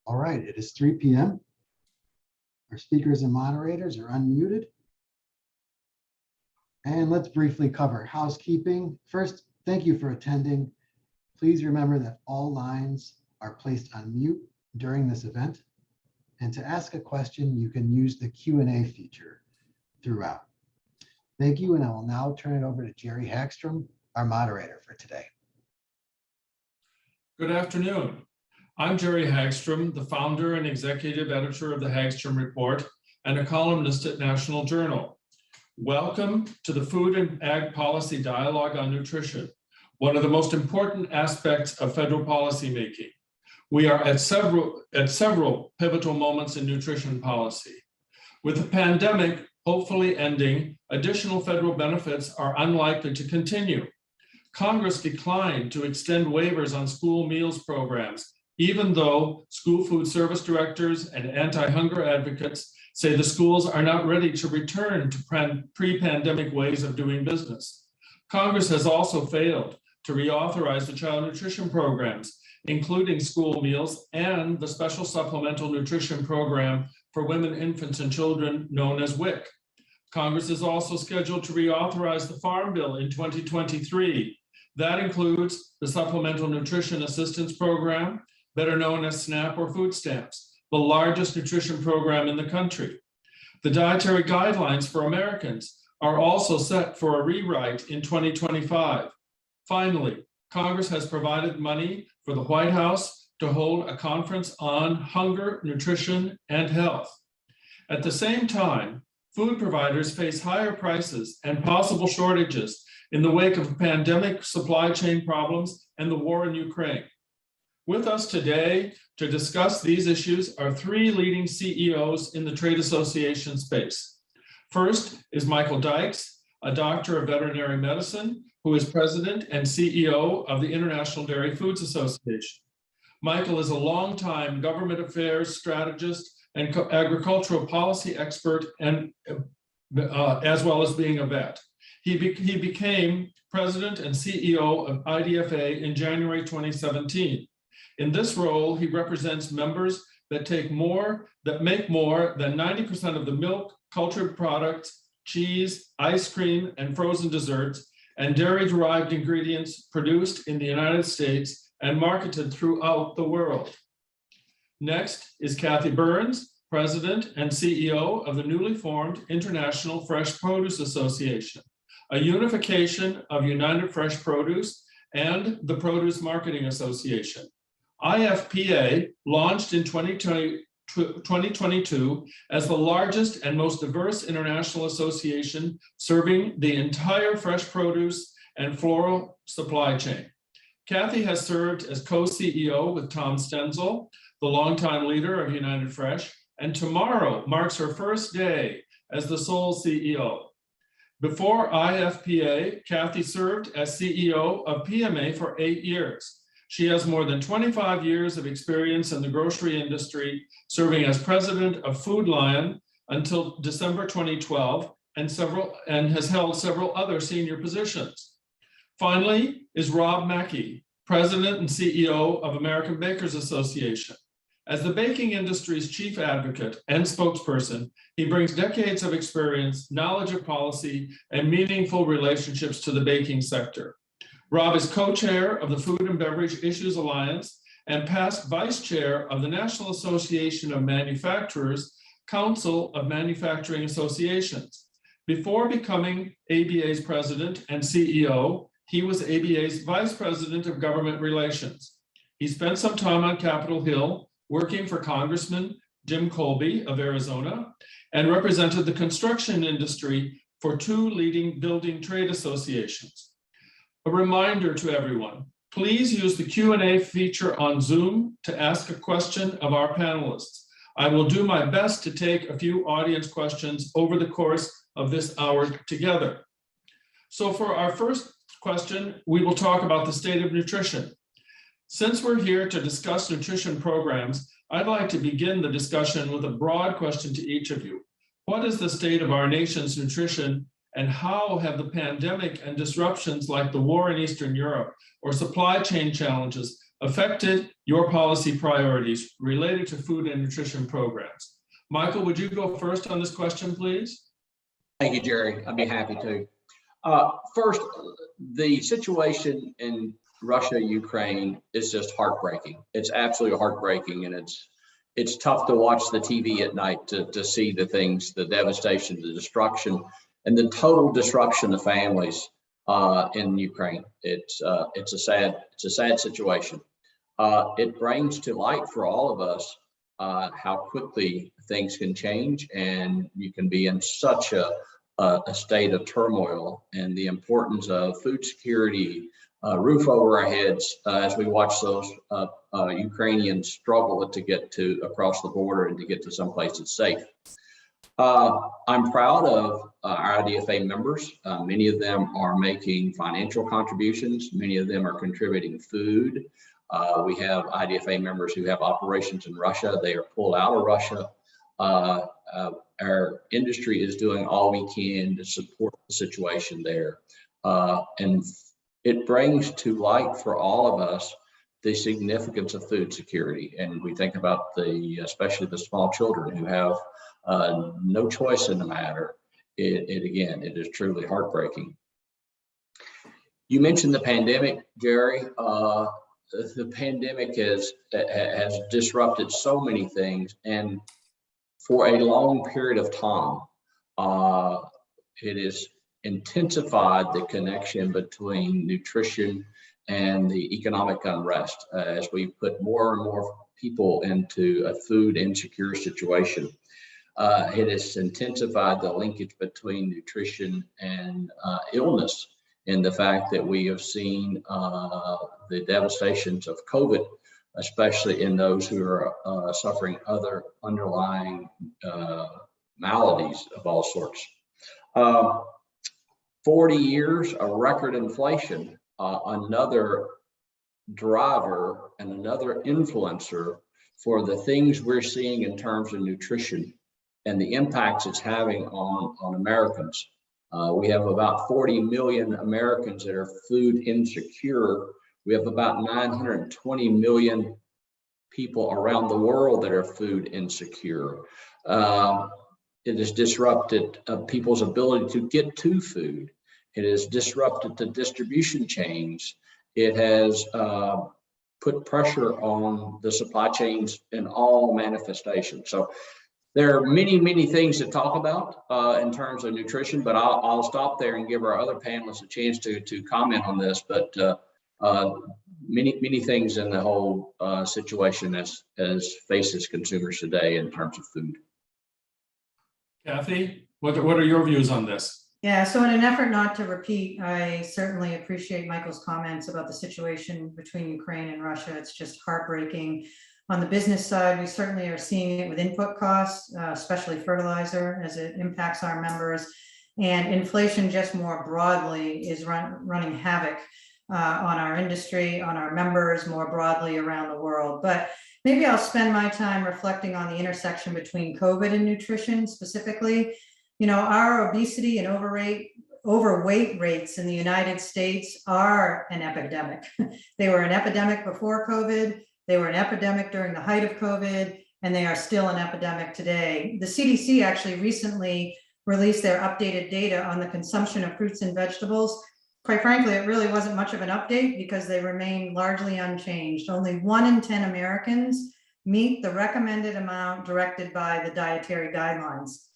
All right, it is 3 p.m. Our speakers and moderators are unmuted. And let's briefly cover housekeeping. First, thank you for attending. Please remember that all lines are placed on mute during this event. And to ask a question, you can use the Q&A feature throughout. Thank you, and I will now turn it over to Jerry Hagstrom, our moderator for today. Good afternoon. I'm Jerry Hagstrom, the founder and executive editor of the Hagstrom Report and a columnist at National Journal. Welcome to the Food and Ag Policy Dialogue on Nutrition, one of the most important aspects of federal policymaking. We are at several pivotal moments in nutrition policy. With the pandemic hopefully ending, additional federal benefits are unlikely to continue. Congress declined to extend waivers on school meals programs, even though school food service directors and anti-hunger advocates say the schools are not ready to return to pre-pandemic ways of doing business. Congress has also failed to reauthorize the child nutrition programs, including school meals and the special supplemental nutrition program for women, infants, and children known as WIC. Congress is also scheduled to reauthorize the Farm Bill in 2023. That includes the Supplemental Nutrition Assistance Program, better known as SNAP or food stamps, the largest nutrition program in the country. The Dietary Guidelines for Americans are also set for a rewrite in 2025. Finally, Congress has provided money for the White House to hold a conference on hunger, nutrition, and health. At the same time, food providers face higher prices and possible shortages in the wake of pandemic supply chain problems and the war in Ukraine. With us today to discuss these issues are three leading CEOs in the trade association space. First is Michael Dykes, a doctor of veterinary medicine, who is president and CEO of the International Dairy Foods Association. Michael is a longtime government affairs strategist and agricultural policy expert, and as well as being a vet. He became president and CEO of IDFA in January 2017. In this role, he represents members that make more than 90% of the milk, cultured products, cheese, ice cream, and frozen desserts, and dairy-derived ingredients produced in the United States and marketed throughout the world. Next is Cathy Burns, president and CEO of the newly formed International Fresh Produce Association, a unification of United Fresh Produce and the Produce Marketing Association. IFPA launched in 2022 as the largest and most diverse international association serving the entire fresh produce and floral supply chain. Cathy has served as co-CEO with Tom Stenzel, the longtime leader of United Fresh, and tomorrow marks her first day as the sole CEO. Before IFPA, Cathy served as CEO of PMA for 8 years. She has more than 25 years of experience in the grocery industry, serving as president of Food Lion until December 2012, and has held several other senior positions. Finally is Robb, MacKie, president and CEO of American Bakers Association. As the baking industry's chief advocate and spokesperson, he brings decades of experience, knowledge of policy, and meaningful relationships to the baking sector. Robb is co-chair of the Food and Beverage Issues Alliance and past vice chair of the National Association of Manufacturers, Council of Manufacturing Associations. Before becoming ABA's president and CEO, he was ABA's vice president of government relations. He spent some time on Capitol Hill working for Congressman Jim Colby of Arizona and represented the construction industry for two leading building trade associations. A reminder to everyone, please use the Q&A feature on Zoom to ask a question of our panelists. I will do my best to take a few audience questions over the course of this hour together. So for our first question, we will talk about the state of nutrition. Since we're here to discuss nutrition programs, I'd like to begin the discussion with a broad question to each of you. What is the state of our nation's nutrition, and how have the pandemic and disruptions like the war in Eastern Europe or supply chain challenges affected your policy priorities related to food and nutrition programs? Michael, would you go first on this question, please? Thank you, Jerry. I'd be happy to. First, the situation in Russia, Ukraine is just heartbreaking. It's absolutely heartbreaking, and it's tough to watch the TV at night to see the things, the devastation, the destruction, and the total disruption of families in Ukraine. It's a sad situation. It brings to light for all of us how quickly things can change, and you can be in such a state of turmoil, and the importance of food security, roof over our heads as we watch those Ukrainians struggle to get to across the border and to get to someplace that's safe. I'm proud of our IDFA members. Many of them are making financial contributions. Many of them are contributing food. We have IDFA members who have operations in Russia. They are pulled out of Russia. Our industry is doing all we can to support the situation there. And it brings to light for all of us the significance of food security. And we think about especially the small children who have no choice in the matter. It is truly heartbreaking. You mentioned the pandemic, Jerry. The pandemic has disrupted so many things, and for a long period of time, it has intensified the connection between nutrition and the economic unrest as we put more and more people into a food insecure situation. It has intensified the linkage between nutrition and illness, in the fact that we have seen the devastations of COVID, especially in those who are suffering other underlying maladies of all sorts. 40 years of record inflation, another driver and another influencer for the things we're seeing in terms of nutrition and the impacts it's having on Americans. We have about 40 million Americans that are food insecure. We have about 920 million people around the world that are food insecure. It has disrupted people's ability to get to food. It has disrupted the distribution chains. It has put pressure on the supply chains in all manifestations. So there are many, many things to talk about in terms of nutrition, but I'll stop there and give our other panelists a chance to comment on this. But many things in the whole situation as faces consumers today in terms of food. Cathy, what are your views on this? Yeah, so in an effort not to repeat, I certainly appreciate Michael's comments about the situation between Ukraine and Russia. It's just heartbreaking. On the business side, we certainly are seeing it with input costs, especially fertilizer, as it impacts our members. And inflation just more broadly is running havoc on our industry, on our members, more broadly around the world. But maybe I'll spend my time reflecting on the intersection between COVID and nutrition specifically. You know, our obesity and overweight rates in the United States are an epidemic. They were an epidemic before COVID. They were an epidemic during the height of COVID, and they are still an epidemic today. The CDC actually recently released their updated data on the consumption of fruits and vegetables. Quite frankly, it really wasn't much of an update because they remain largely unchanged. Only 1 in 10 Americans meet the recommended amount directed by the Dietary Guidelines.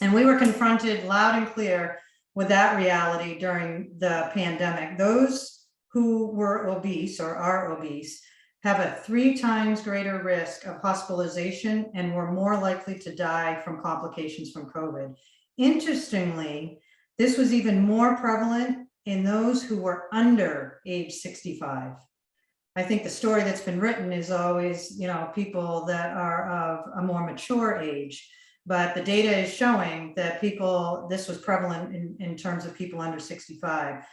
And we were confronted loud and clear with that reality during the pandemic. Those who were obese or are obese have a 3 times greater risk of hospitalization and were more likely to die from complications from COVID. Interestingly, this was even more prevalent in those who were under age 65. I think the story that's been written is always, you know, people that are of a more mature age, but the data is showing that this was prevalent in terms of people under 65.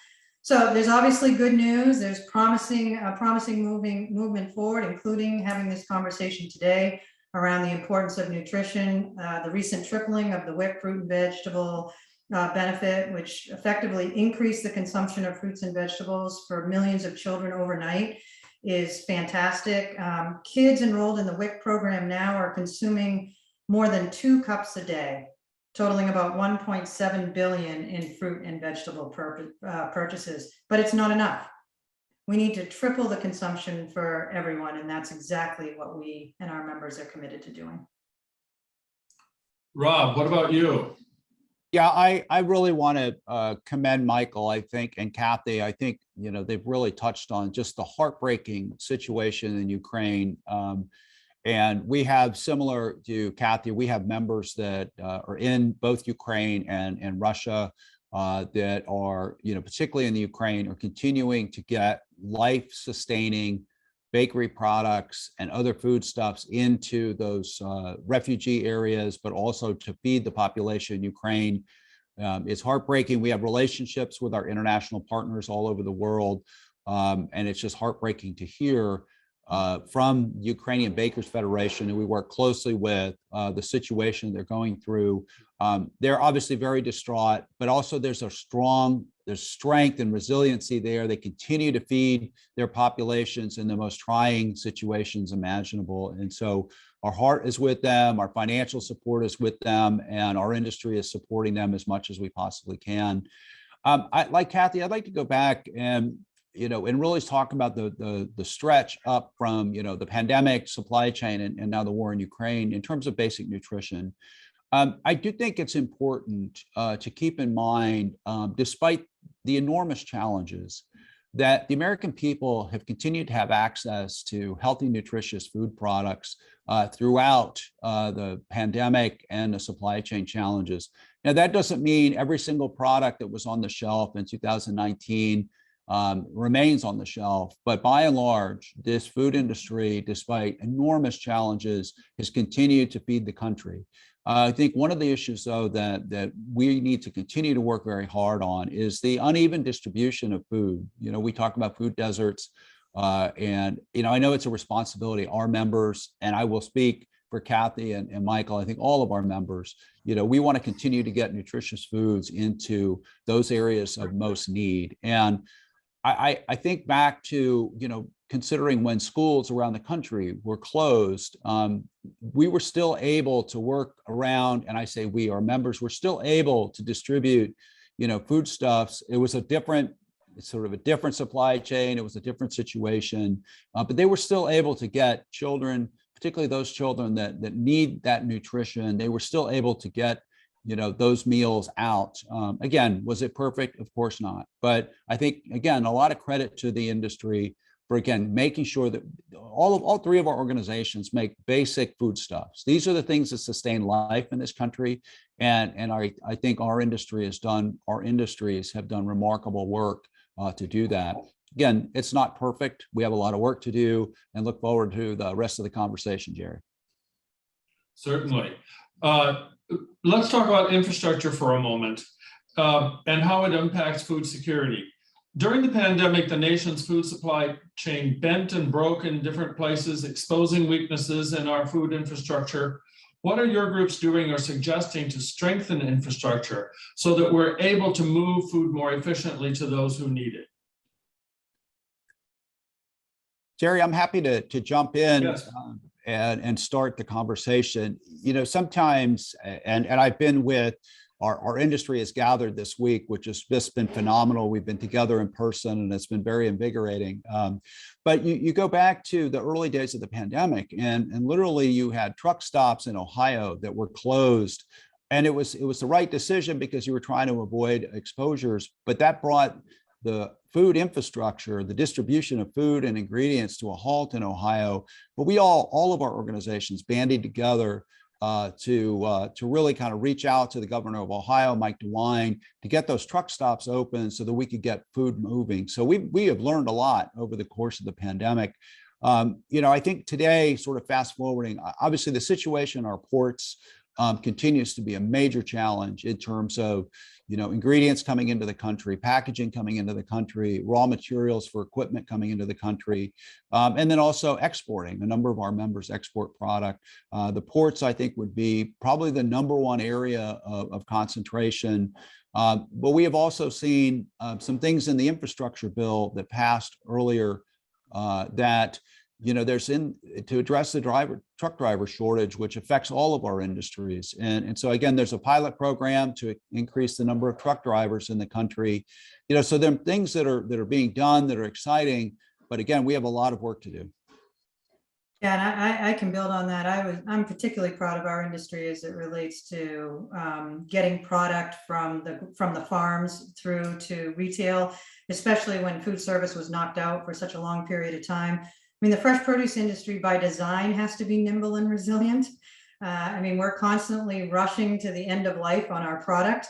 So there's obviously good news. There's promising movement forward, including having this conversation today around the importance of nutrition, the recent tripling of the WIC fruit and vegetable benefit, which effectively increased the consumption of fruits and vegetables for millions of children overnight, is fantastic. Kids enrolled in the WIC program now are consuming more than 2 cups a day, totaling about 1.7 billion in fruit and vegetable purchases, but it's not enough. We need to triple the consumption for everyone, and that's exactly what we and our members are committed to doing. Rob, what about you? Yeah, I really want to commend Michael, I think, and Cathy. I think, you know, they've really touched on just the heartbreaking situation in Ukraine. And we have, similar to Cathy, we have members that are in both Ukraine and Russia that are, you know, particularly in the Ukraine, are continuing to get life-sustaining bakery products and other foodstuffs into those refugee areas, but also to feed the population in Ukraine. It's heartbreaking. We have relationships with our international partners all over the world, and it's just heartbreaking to hear from Ukrainian Bakers Federation, and we work closely with the situation they're going through. They're obviously very distraught, but also there's strength and resiliency there. They continue to feed their populations in the most trying situations imaginable. And so our heart is with them, our financial support is with them, and our industry is supporting them as much as we possibly can. Like Cathy, I'd like to go back and, you know, and really talk about the stretch up from, you know, the pandemic, supply chain, and now the war in Ukraine in terms of basic nutrition. I do think it's important to keep in mind, despite the enormous challenges, that the American people have continued to have access to healthy, nutritious food products throughout the pandemic and the supply chain challenges. Now, that doesn't mean every single product that was on the shelf in 2019 remains on the shelf, but by and large, this food industry, despite enormous challenges, has continued to feed the country. I think one of the issues, though, that we need to continue to work very hard on is the uneven distribution of food. You know, we talk about food deserts, and, you know, I know it's a responsibility, our members, and I will speak for Cathy and Michael, I think all of our members, you know, we want to continue to get nutritious foods into those areas of most need. And I think back to, you know, considering when schools around the country were closed, we were still able to work around, and I say we, our members, were still able to distribute, you know, foodstuffs. It was a different, sort of a different supply chain. It was a different situation, but they were still able to get children, particularly those children that need that nutrition. They were still able to get, you know, those meals out. Again, was it perfect? Of course not. But I think, again, a lot of credit to the industry for, again, making sure that all 3 of our organizations make basic foodstuffs. These are the things that sustain life in this country. And I think our industries have done remarkable work to do that. Again, it's not perfect. We have a lot of work to do, and look forward to the rest of the conversation, Jerry. Certainly. Let's talk about infrastructure for a moment and how it impacts food security. During the pandemic, the nation's food supply chain bent and broke in different places, exposing weaknesses in our food infrastructure. What are your groups doing or suggesting to strengthen infrastructure so that we're able to move food more efficiently to those who need it? Jerry, I'm happy to jump in. Yes. And start the conversation. You know, sometimes, and I've been with, our industry has gathered this week, which has just been phenomenal. We've been together in person, and it's been very invigorating. But you go back to the early days of the pandemic, and literally you had truck stops in Ohio that were closed. And it was the right decision because you were trying to avoid exposures, but that brought the food infrastructure, the distribution of food and ingredients to a halt in Ohio. But we all of our organizations banded together to really kind of reach out to the governor of Ohio, Mike DeWine, to get those truck stops open so that we could get food moving. So we have learned a lot over the course of the pandemic. You know, I think today, sort of fast forwarding, obviously the situation in our ports continues to be a major challenge in terms of, you know, ingredients coming into the country, packaging coming into the country, raw materials for equipment coming into the country, and then also exporting. A number of our members export product. The ports, I think, would be probably the #1 area of concentration. But we have also seen some things in the infrastructure bill that passed earlier that, you know, to address the truck driver shortage, which affects all of our industries. And so again, there's a pilot program to increase the number of truck drivers in the country. You know, so there are things that are being done that are exciting, but again, we have a lot of work to do. Yeah, and I can build on that. I'm particularly proud of our industry as it relates to getting product from the farms through to retail, especially when food service was knocked out for such a long period of time. I mean, the fresh produce industry by design has to be nimble and resilient. I mean, we're constantly rushing to the end of life on our product,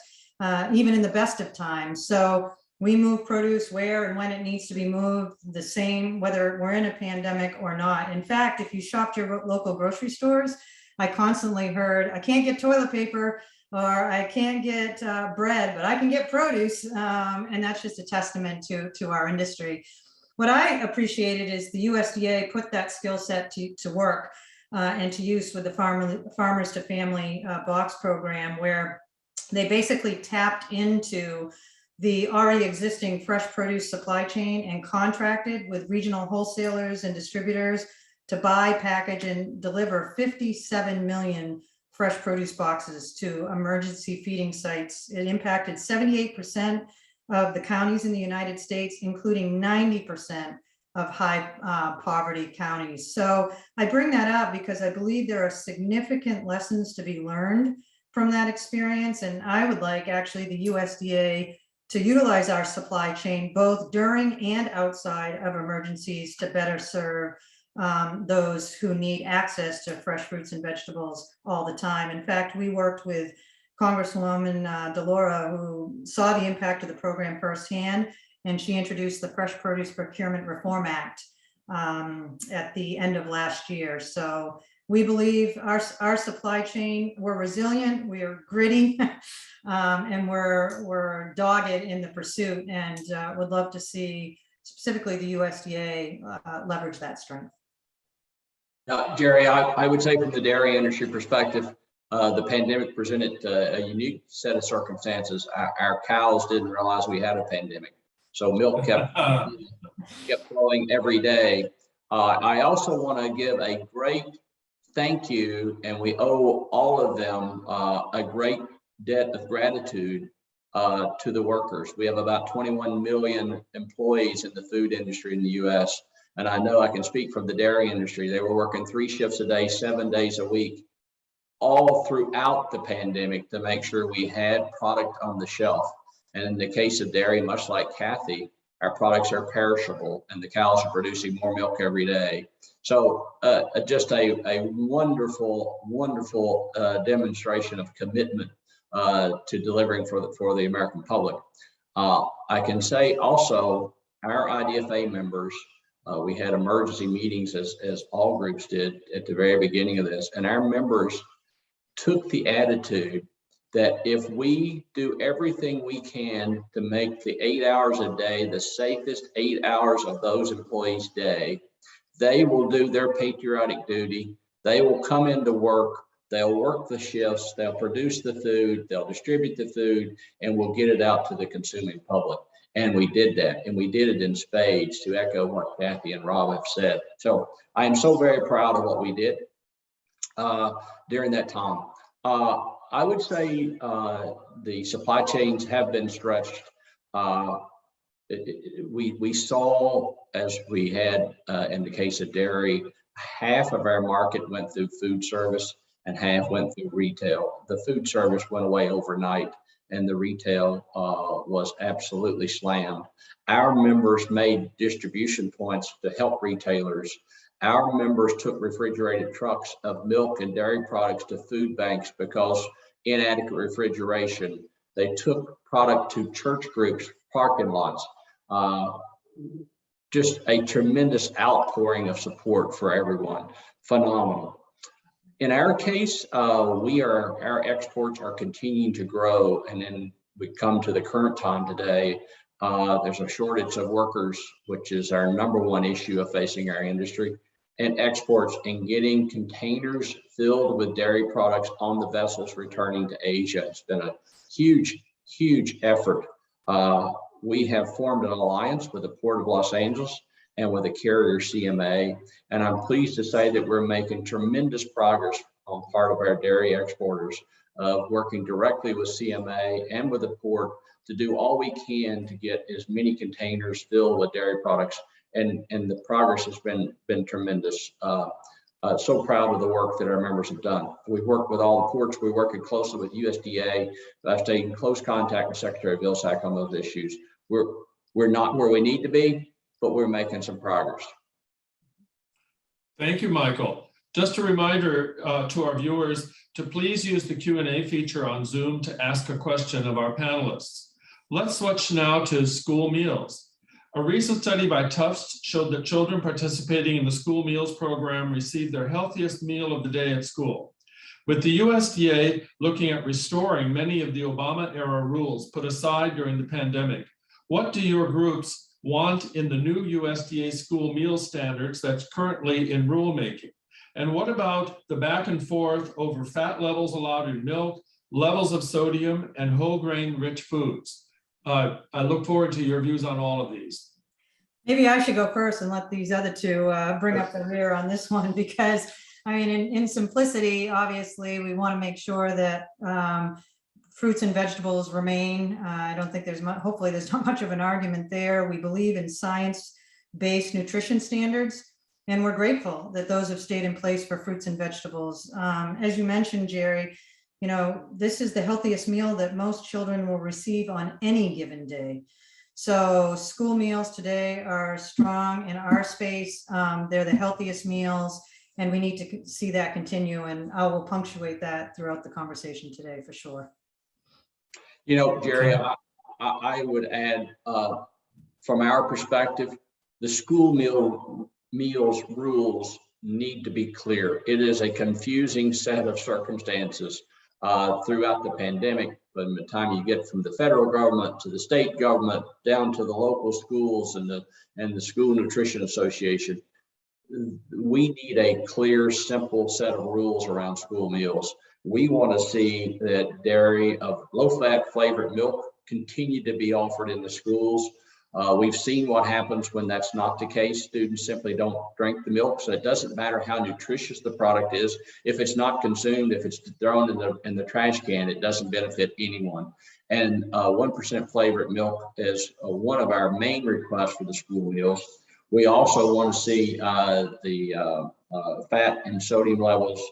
even in the best of times. So we move produce where and when it needs to be moved, the same, whether we're in a pandemic or not. In fact, if you shopped your local grocery stores, I constantly heard, I can't get toilet paper or I can't get bread, but I can get produce. And that's just a testament to our industry. What I appreciated is the USDA put that skill set to work and to use with the Farmers to Family box program, where they basically tapped into the already existing fresh produce supply chain and contracted with regional wholesalers and distributors to buy, package, and deliver 57 million fresh produce boxes to emergency feeding sites. It impacted 78% of the counties in the United States, including 90% of high poverty counties. So I bring that up because I believe there are significant lessons to be learned from that experience. And I would like actually the USDA to utilize our supply chain both during and outside of emergencies to better serve those who need access to fresh fruits and vegetables all the time. In fact, we worked with Congresswoman DeLaura, who saw the impact of the program firsthand, and she introduced the Fresh Produce Procurement Reform Act at the end of last year. So we believe our supply chain, we're resilient, we are gritty, and we're dogged in the pursuit, and would love to see specifically the USDA leverage that strength. Jerry, I would say from the dairy industry perspective, the pandemic presented a unique set of circumstances. Our cows didn't realize we had a pandemic, so milk kept flowing every day. I also want to give a great thank you, and we owe all of them a great debt of gratitude to the workers. We have about 21 million employees in the food industry in the U.S. And I know I can speak from the dairy industry. They were working 3 shifts a day, 7 days a week, all throughout the pandemic to make sure we had product on the shelf. And in the case of dairy, much like Cathy, our products are perishable and the cows are producing more milk every day. So just a wonderful, wonderful demonstration of commitment to delivering for the American public. I can say also our IDFA members, we had emergency meetings as all groups did at the very beginning of this, and our members took the attitude that if we do everything we can to make the 8 hours a day the safest 8 hours of those employees' day, they will do their patriotic duty. They will come into work, they'll work the shifts, they'll produce the food, they'll distribute the food, and we'll get it out to the consuming public. And we did that, and we did it in spades, to echo what Cathy and Robb have said. So I am so very proud of what we did during that time. I would say the supply chains have been stretched. We saw, as we had in the case of dairy, half of our market went through food service and half went through retail. The food service went away overnight and the retail was absolutely slammed. Our members made distribution points to help retailers. Our members took refrigerated trucks of milk and dairy products to food banks because inadequate refrigeration. They took product to church groups, parking lots. Just a tremendous outpouring of support for everyone. Phenomenal. In our case, our exports are continuing to grow, and then we come to the current time today. There's a shortage of workers, which is our #1 issue of facing our industry, and exports and getting containers filled with dairy products on the vessels returning to Asia. It's been a huge, huge effort. We have formed an alliance with the Port of Los Angeles, and with a carrier CMA. And I'm pleased to say that we're making tremendous progress on part of our dairy exporters, working directly with CMA and with the port to do all we can to get as many containers filled with dairy products. And the progress has been tremendous. So proud of the work that our members have done. We've worked with all the ports. We're working closely with USDA. I've stayed in close contact with Secretary Vilsack on those issues. We're not where we need to be, but we're making some progress. Thank you, Michael. Just a reminder to our viewers to please use the Q&A feature on Zoom to ask a question of our panelists. Let's switch now to school meals. A recent study by Tufts showed that children participating in the school meals program received their healthiest meal of the day at school. With the USDA looking at restoring many of the Obama-era rules put aside during the pandemic, what do your groups want in the new USDA school meal standards that's currently in rulemaking? And what about the back and forth over fat levels allowed in milk, levels of sodium, and whole grain rich foods? I look forward to your views on all of these. Maybe I should go first and let these other two bring up the rear on this one, because I mean, in simplicity, obviously, we want to make sure that fruits and vegetables remain. I don't think there's much, hopefully there's not much of an argument there. We believe in science-based nutrition standards, and we're grateful that those have stayed in place for fruits and vegetables. As you mentioned, Jerry, you know, this is the healthiest meal that most children will receive on any given day. So school meals today are strong in our space. They're the healthiest meals, and we need to see that continue. And I will punctuate that throughout the conversation today for sure. You know, Jerry, I would add, from our perspective, the school meals rules need to be clear. It is a confusing set of circumstances throughout the pandemic. From the time you get from the federal government to the state government down to the local schools and the School Nutrition Association, we need a clear, simple set of rules around school meals. We want to see that dairy of low-fat flavored milk continue to be offered in the schools. We've seen what happens when that's not the case. Students simply don't drink the milk, so it doesn't matter how nutritious the product is. If it's not consumed, if it's thrown in the trash can, it doesn't benefit anyone. And 1% flavored milk is one of our main requests for the school meals. We also want to see the fat and sodium levels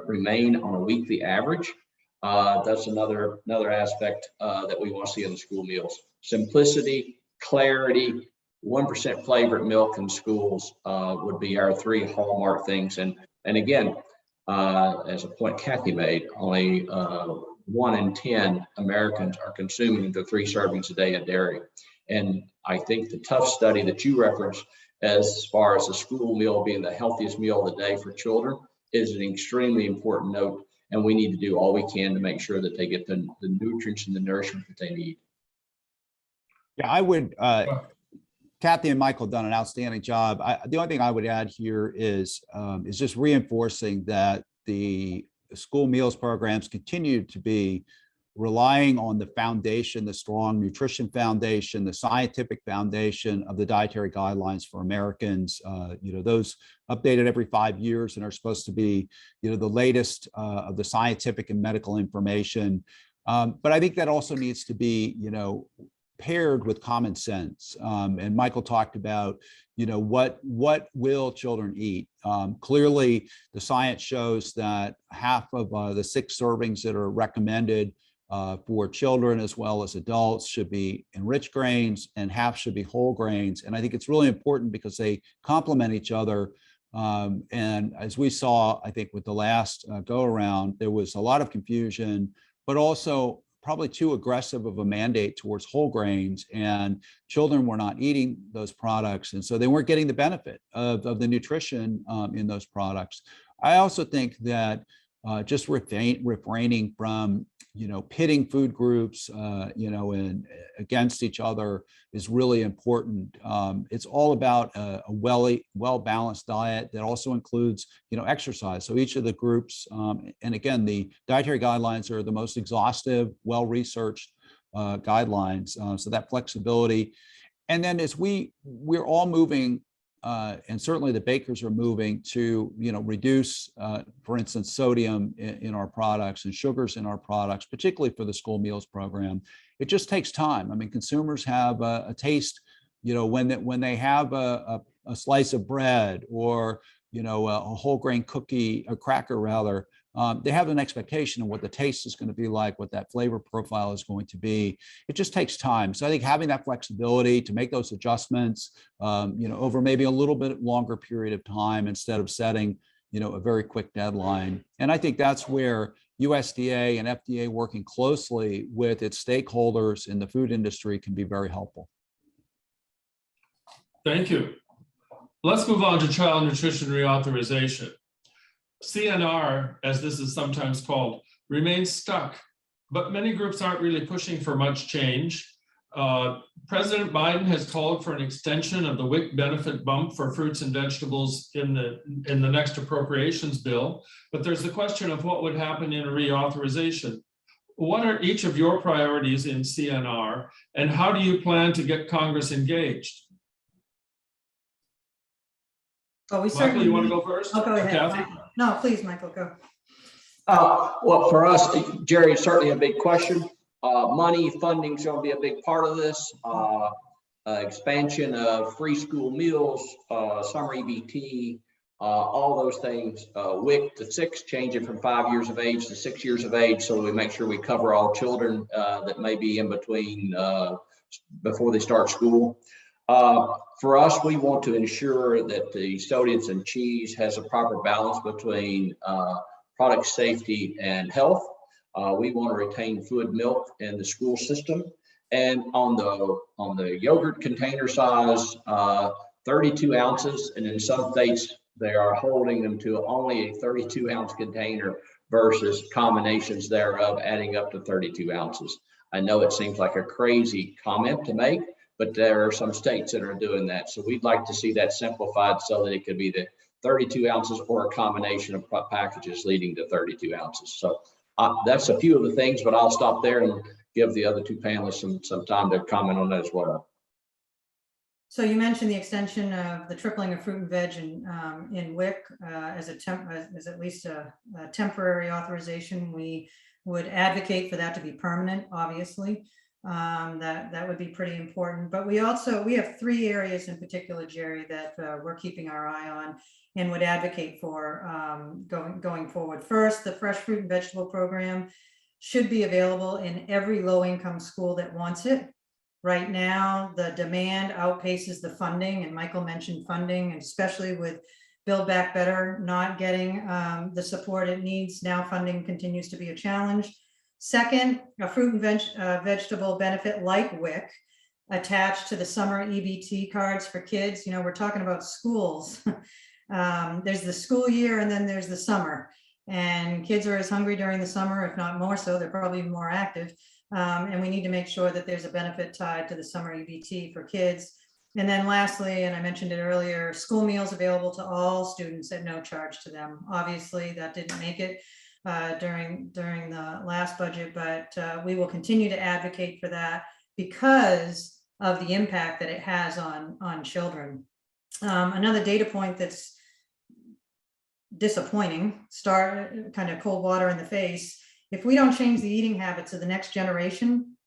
remain on a weekly average. That's another aspect that we want to see in the school meals. Simplicity, clarity, 1% flavored milk in schools would be our three hallmark things. And again, as a point Cathy made, only 1 in 10 Americans are consuming the 3 servings a day of dairy. And I think the Tufts study that you referenced, as far as the school meal being the healthiest meal of the day for children, is an extremely important note. And we need to do all we can to make sure that they get the nutrients and the nourishment that they need. Yeah, I would, Cathy and Michael done an outstanding job. The only thing I would add here is just reinforcing that the school meals programs continue to be relying on the foundation, the strong nutrition foundation, the scientific foundation of the Dietary Guidelines for Americans. Those updated every 5 years and are supposed to be, the latest of the scientific and medical information. But I think that also needs to be, paired with common sense. And Michael talked about, what will children eat? Clearly, the science shows that half of the 6 servings that are recommended for children as well as adults should be enriched grains, and half should be whole grains. And I think it's really important because they complement each other. And as we saw, I think with the last go around, there was a lot of confusion, but also probably too aggressive of a mandate towards whole grains, and children were not eating those products. And so they weren't getting the benefit of the nutrition in those products. I also think that just refraining from, pitting food groups, and against each other is really important. It's all about a well-balanced diet that also includes, exercise. So each of the groups, and again, the dietary guidelines are the most exhaustive, well-researched guidelines. So that flexibility. And then as we're all moving, and certainly the bakers are moving to, reduce, for instance, sodium in our products and sugars in our products, particularly for the school meals program. It just takes time. I mean, consumers have a taste, when they have a slice of bread or, a whole grain cookie, a cracker rather, they have an expectation of what the taste is going to be like, what that flavor profile is going to be. It just takes time. So I think having that flexibility to make those adjustments, over maybe a little bit longer period of time instead of setting, a very quick deadline. And I think that's where USDA and FDA working closely with its stakeholders in the food industry can be very helpful. Thank you. Let's move on to Child Nutrition Reauthorization. CNR, as this is sometimes called, remains stuck, but many groups aren't really pushing for much change. President Biden has called for an extension of the WIC benefit bump for fruits and vegetables in the next appropriations bill, but there's the question of what would happen in a reauthorization. What are each of your priorities in CNR, and how do you plan to get Congress engaged? Oh, we Michael, certainly. you want to go first? I'll go ahead. Cathy? No, please, Michael, go. Well, for us, Jerry, it's certainly a big question. Money, funding is going to be a big part of this. Expansion of free school meals, summer EBT, all those things. WIC to 6, changing from 5 years of age to 6 years of age, so we make sure we cover all children that may be in between before they start school. For us, we want to ensure that the sodiums and cheese has a proper balance between product safety and health. We want to retain fluid milk in the school system. And on the yogurt container size, 32 ounces, and in some states, they are holding them to only a 32-ounce container versus combinations thereof adding up to 32 ounces. I know it seems like a crazy comment to make, but there are some states that are doing that. So we'd like to see that simplified so that it could be the 32 ounces or a combination of packages leading to 32 ounces. So that's a few of the things, but I'll stop there and give the other two panelists some time to comment on that as well. So you mentioned the extension of the tripling of fruit and veg in WIC as at least a temporary authorization. We would advocate for that to be permanent, obviously. That would be pretty important. But we have 3 areas in particular, Jerry, that we're keeping our eye on and would advocate for going forward. First, the fresh fruit and vegetable program should be available in every low-income school that wants it. Right now, the demand outpaces the funding, and Michael mentioned funding, and especially with Build Back Better not getting the support it needs. Now funding continues to be a challenge. Second, a fruit and vegetable benefit like WIC attached to the summer EBT cards for kids. We're talking about schools. There's the school year and then there's the summer. And kids are as hungry during the summer, if not more so. They're probably more active. And we need to make sure that there's a benefit tied to the summer EBT for kids. And then lastly, and I mentioned it earlier, school meals available to all students at no charge to them. Obviously, that didn't make it during the last budget, but we will continue to advocate for that because of the impact that it has on children. Another data point that's disappointing, kind of cold water in the face. If we don't change the eating habits of the next generation,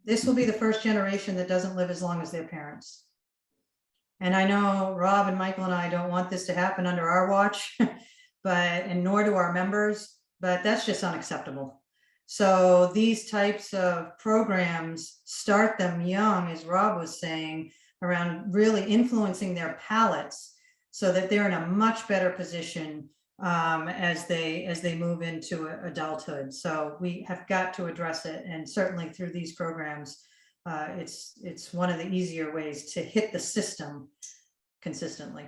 this will be the first generation that doesn't live as long as their parents. And I know Rob and Michael and I don't want this to happen under our watch, and nor do our members, but that's just unacceptable. So these types of programs, start them young, as Rob was saying, around really influencing their palates so that they're in a much better position as they move into adulthood. So we have got to address it, and certainly through these programs, it's one of the easier ways to hit the system consistently.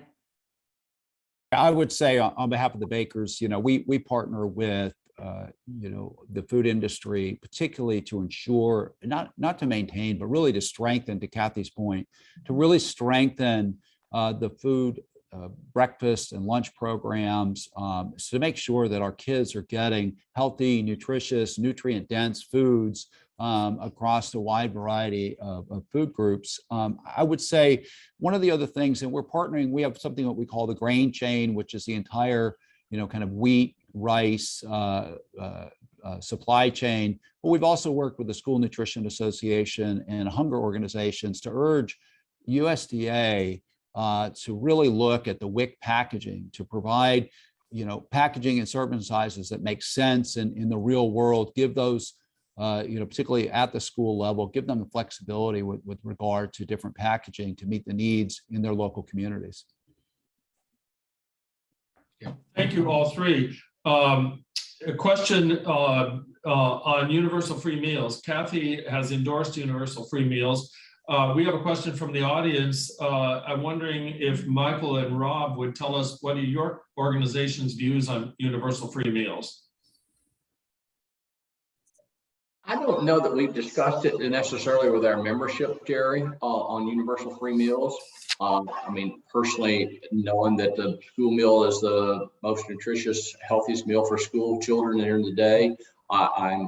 I would say on behalf of the bakers, we partner with the food industry, particularly to ensure not to maintain, but really to strengthen, to Cathy's point, to really strengthen the food breakfast and lunch programs, so to make sure that our kids are getting healthy, nutritious, nutrient-dense foods across a wide variety of food groups. I would say one of the other things, and we're partnering, we have something that we call the grain chain, which is the entire, kind of wheat, rice, supply chain. But we've also worked with the School Nutrition Association and hunger organizations to urge USDA to really look at the WIC packaging to provide, packaging in certain sizes that make sense in the real world, give those, particularly at the school level, give them the flexibility with regard to different packaging to meet the needs in their local communities. Thank you, all three. A question on universal free meals. Cathy has endorsed universal free meals. We have a question from the audience. I'm wondering if Michael and Robb would tell us what are your organization's views on universal free meals? I don't know that we've discussed it necessarily with our membership, Jerry, on universal free meals. I mean, personally, knowing that the school meal is the most nutritious, healthiest meal for school children during the day, I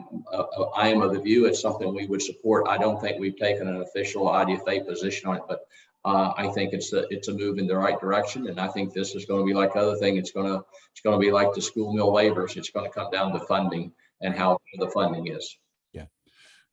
am of the view it's something we would support. I don't think we've taken an official IDFA position on it, but I think it's a move in the right direction. And I think this is going to be like other thing. It's going to be like the school meal waivers. It's going to come down to funding and how the funding is.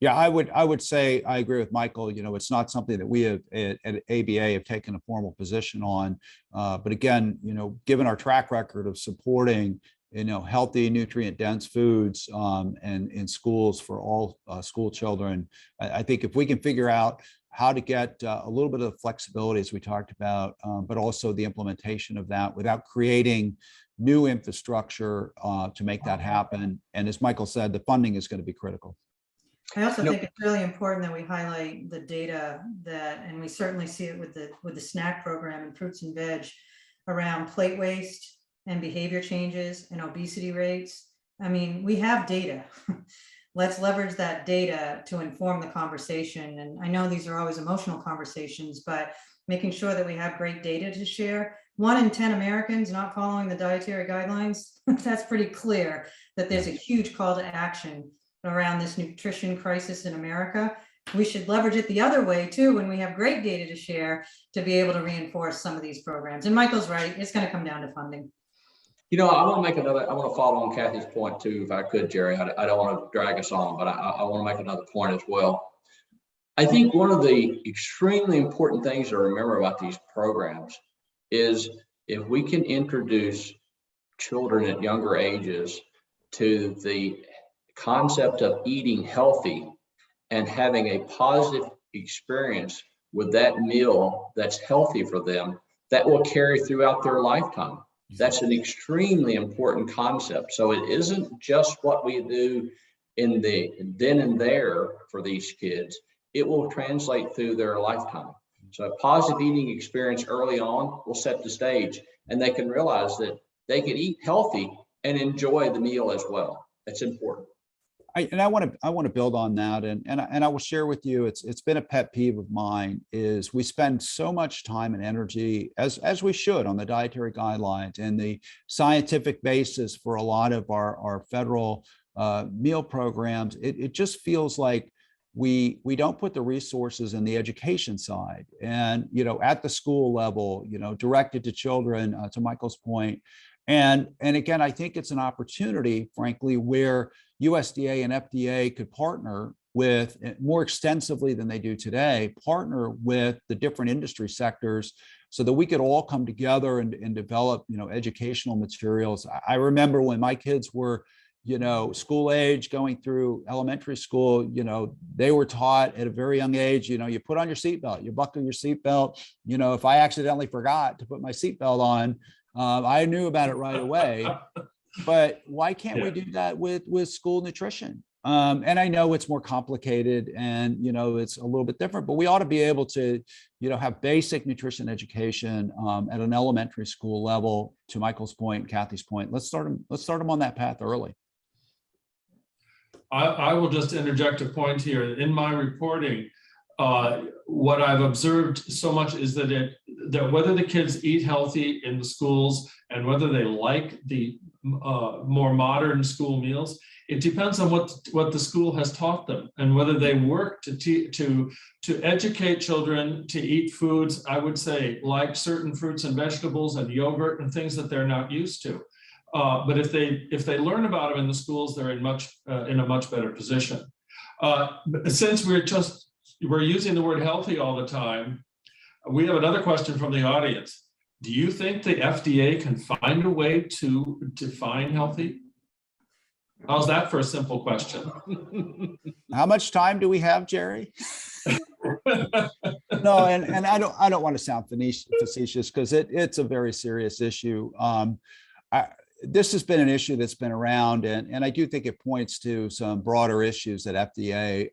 Yeah, I would say I agree with Michael. It's not something that we have at ABA have taken a formal position on. But again, given our track record of supporting, healthy, nutrient-dense foods and in schools for all school children, I think if we can figure out how to get a little bit of flexibility, as we talked about, but also the implementation of that without creating new infrastructure to make that happen. And as Michael said, the funding is going to be critical. I also think it's really important that we highlight the data and we certainly see it with the snack program and fruits and veg around plate waste and behavior changes and obesity rates. I mean, we have data. Let's leverage that data to inform the conversation. And I know these are always emotional conversations, but making sure that we have great data to share. 1 in 10 Americans not following the dietary guidelines, that's pretty clear that there's a huge call to action around this nutrition crisis in America. We should leverage it the other way too, when we have great data to share to be able to reinforce some of these programs. And Michael's right, it's going to come down to funding. I want to follow on Cathy's point too, if I could, Jerry. I don't want to drag us on, but I want to make another point as well. I think one of the extremely important things to remember about these programs is if we can introduce children at younger ages to the concept of eating healthy and having a positive experience with that meal that's healthy for them, that will carry throughout their lifetime. That's an extremely important concept. So it isn't just what we do in the then and there for these kids, it will translate through their lifetime. So a positive eating experience early on will set the stage, and they can realize that they can eat healthy and enjoy the meal as well. That's important. I want to build on that, and I will share with you. It's been a pet peeve of mine. Is we spend so much time and energy, as we should, on the dietary guidelines and the scientific basis for a lot of our federal meal programs. It just feels like we don't put the resources in the education side, and at the school level, directed to children. To Michael's point. And again, I think it's an opportunity, frankly, where USDA and FDA could partner with more extensively than they do today, partner with the different industry sectors so that we could all come together and develop, educational materials. I remember when my kids were, school age, going through elementary school, they were taught at a very young age, you put on your seatbelt, you buckle your seatbelt. If I accidentally forgot to put my seatbelt on, I knew about it right away. But why can't we do that with school nutrition? And I know it's more complicated and, it's a little bit different, but we ought to be able to, have basic nutrition education at an elementary school level. To Michael's point, Cathy's point, let's start them on that path early. I will just interject a point here. In my reporting, what I've observed so much is that whether the kids eat healthy in the schools and whether they like the more modern school meals. It depends on what the school has taught them and whether they work to educate children to eat foods, I would say, like certain fruits and vegetables and yogurt and things that they're not used to. But if they learn about them in the schools, they're in a much better position. Since we're using the word healthy all the time, we have another question from the audience. Do you think the FDA can find a way to define healthy? How's that for a simple question? How much time do we have, Jerry? No, and I don't want to sound facetious because it's a very serious issue. This has been an issue that's been around, and I do think it points to some broader issues at FDA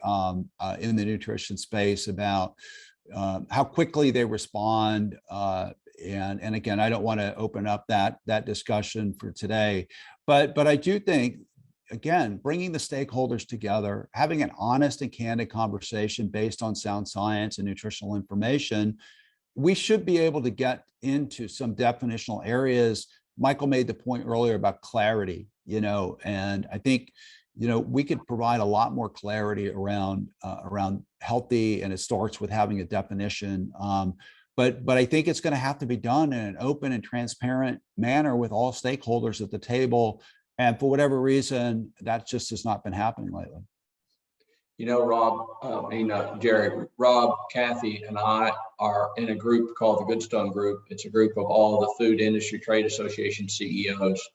in the nutrition space about how quickly they respond. And again, I don't want to open up that discussion for today, but I do think, again, bringing the stakeholders together, having an honest and candid conversation based on sound science and nutritional information, we should be able to get into some definitional areas. Michael made the point earlier about clarity, and I think, we could provide a lot more clarity around healthy, and it starts with having a definition. But I think it's going to have to be done in an open and transparent manner with all stakeholders at the table. And for whatever reason, that just has not been happening lately. Rob, Jerry, Rob, Cathy, and I are in a group called the Goodstone Group. It's a group of all the food industry trade association CEOs.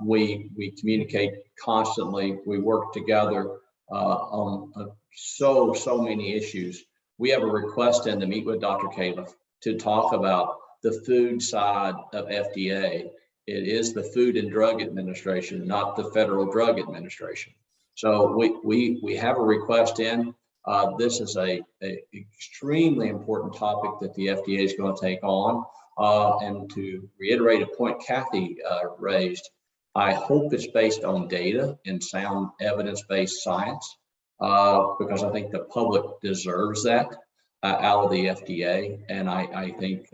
We communicate constantly. We work together on so many issues. We have a request in to meet with Dr. Califf to talk about the food side of FDA. It is the Food and Drug Administration, not the Federal Drug Administration. So we have a request in. This is a extremely important topic that the FDA is going to take on. And to reiterate a point Cathy raised, I hope it's based on data and sound evidence-based science, because I think the public deserves that out of the FDA. And I think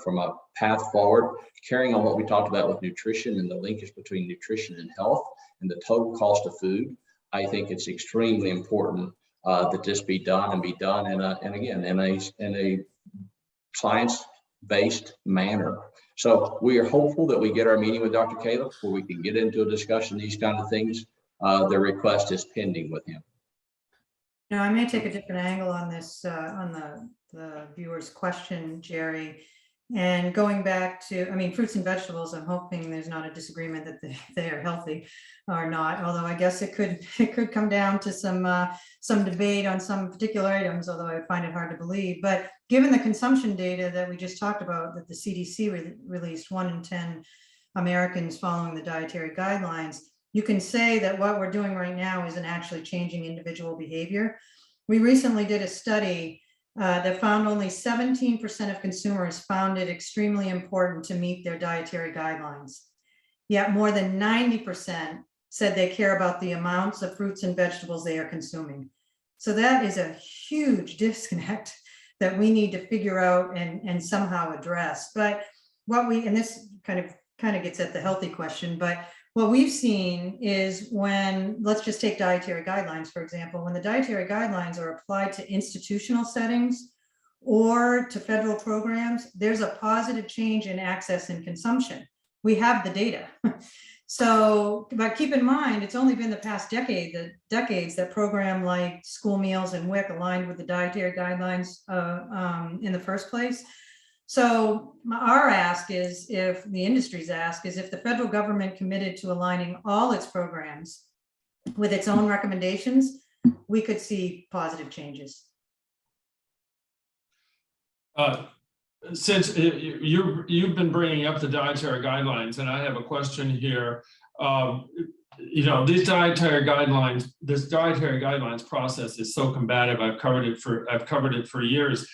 from a path forward, carrying on what we talked about with nutrition and the linkage between nutrition and health and the total cost of food, I think it's extremely important that this be done in a science-based manner. So we are hopeful that we get our meeting with Dr. Califf where we can get into a discussion these kind of things. The request is pending with him. Now, I may take a different angle on this, on the viewer's question, Jerry. And going back to, fruits and vegetables, I'm hoping there's not a disagreement that they are healthy or not. Although I guess it could come down to some debate on some particular items, although I find it hard to believe. But given the consumption data that we just talked about, that the CDC released, 1 in 10 Americans following the dietary guidelines, you can say that what we're doing right now isn't actually changing individual behavior. We recently did a study that found only 17% of consumers found it extremely important to meet their dietary guidelines. Yet more than 90% said they care about the amounts of fruits and vegetables they are consuming. So that is a huge disconnect that we need to figure out and somehow address. But and this kind of gets at the healthy question, but what we've seen is let's just take dietary guidelines, for example, when the dietary guidelines are applied to institutional settings or to federal programs, there's a positive change in access and consumption. We have the data. So, but keep in mind, it's only been the past decades that program like school meals and WIC aligned with the dietary guidelines in the first place. So our ask is, if the industry's ask is, if the federal government committed to aligning all its programs with its own recommendations, we could see positive changes. Since you've been bringing up the dietary guidelines, and I have a question here. These dietary guidelines, this dietary guidelines process is so combative. I've covered it for years.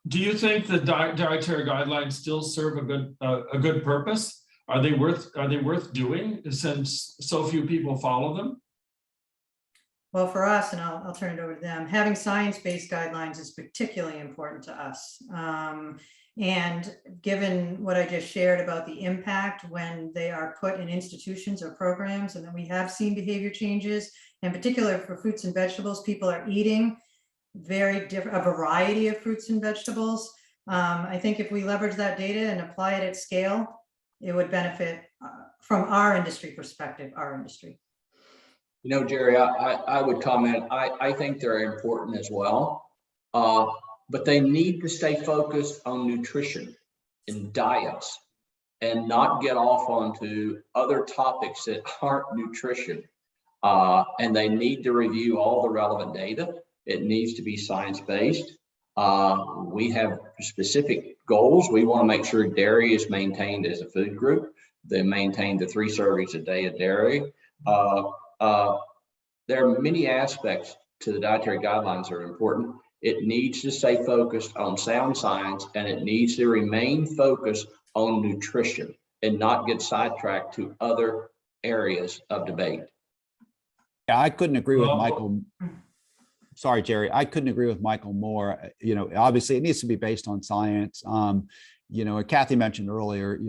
Do you think the dietary guidelines still serve a good purpose? Are they worth doing since so few people follow them? Well, for us, and I'll turn it over to them, having science-based guidelines is particularly important to us. And given what I just shared about the impact when they are put in institutions or programs, and then we have seen behavior changes, in particular for fruits and vegetables, people are eating a variety of fruits and vegetables. I think if we leverage that data and apply it at scale, it would benefit from our industry perspective, our industry. You know, Jerry, I would comment, I think they're important as well, but they need to stay focused on nutrition and diets and not get off onto other topics that aren't nutrition. And they need to review all the relevant data. It needs to be science-based. We have specific goals. We want to make sure dairy is maintained as a food group. They maintain the 3 servings a day of dairy. There are many aspects to the dietary guidelines that are important. It needs to stay focused on sound science, and it needs to remain focused on nutrition and not get sidetracked to other areas of debate. Yeah, I couldn't agree with Well, Michael. Sorry, Jerry, I couldn't agree with Michael more. You know, obviously it needs to be based on science. You know, Cathy mentioned earlier,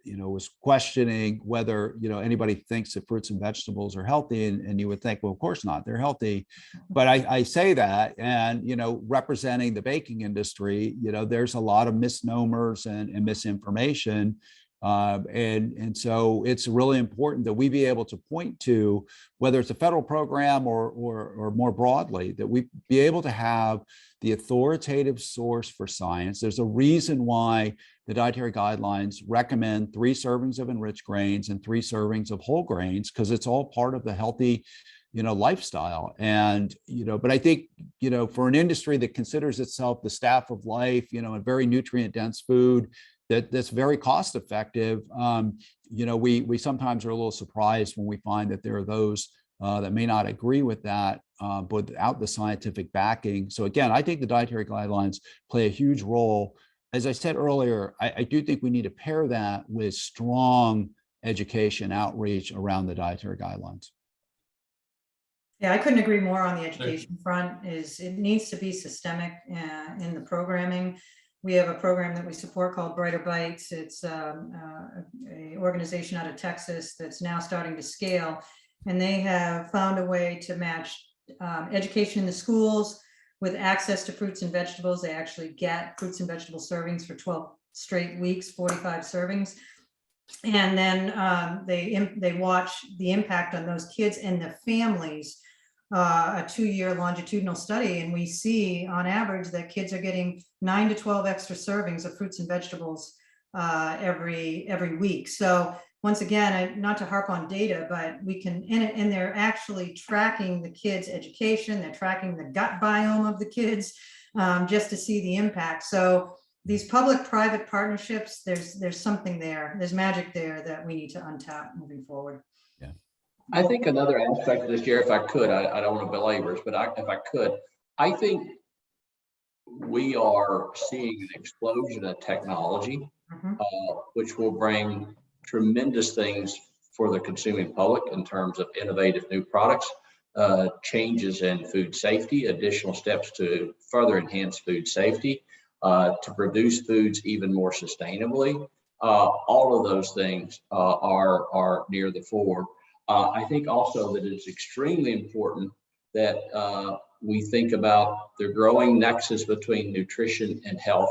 was questioning whether, anybody thinks that fruits and vegetables are healthy, and you would think, well, of course not, they're healthy. But I say that, and, representing the baking industry, there's a lot of misnomers and misinformation. And so it's really important that we be able to point to, whether it's a federal program or more broadly, that we be able to have the authoritative source for science. There's a reason why the dietary guidelines recommend 3 servings of enriched grains and 3 servings of whole grains, because it's all part of the healthy lifestyle. And but I think for an industry that considers itself the staff of life, a very nutrient dense food that's very cost effective, we sometimes are a little surprised when we find that there are those that may not agree with that, but without the scientific backing. So again, I think the dietary guidelines play a huge role. As I said earlier, I do think we need to pair that with strong education outreach around the dietary guidelines. Yeah, I couldn't agree more on the education front. It needs to be systemic in the programming. We have a program that we support called Brighter Bites. It's an organization out of Texas that's now starting to scale, and they have found a way to match education in the schools with access to fruits and vegetables. They actually get fruits and vegetable servings for 12 straight weeks, 45 servings. And then they watch the impact on those kids and the families, a 2-year longitudinal study. And we see on average that kids are getting 9 to 12 extra servings of fruits and vegetables every week. So once again, not to harp on data, but we can, and they're actually tracking the kids' education. They're tracking the gut biome of the kids, just to see the impact. So these public-private partnerships, there's something there. There's magic there that we need to untap moving forward. Yeah, I think another aspect of this, Jerry, if I could, I don't want to belabor this, but if I could, I think we are seeing an explosion of technology, which will bring tremendous things for the consuming public in terms of innovative new products, changes in food safety, additional steps to further enhance food safety, to produce foods even more sustainably. All of those things are near the fore. I think also that it's extremely important that we think about the growing nexus between nutrition and health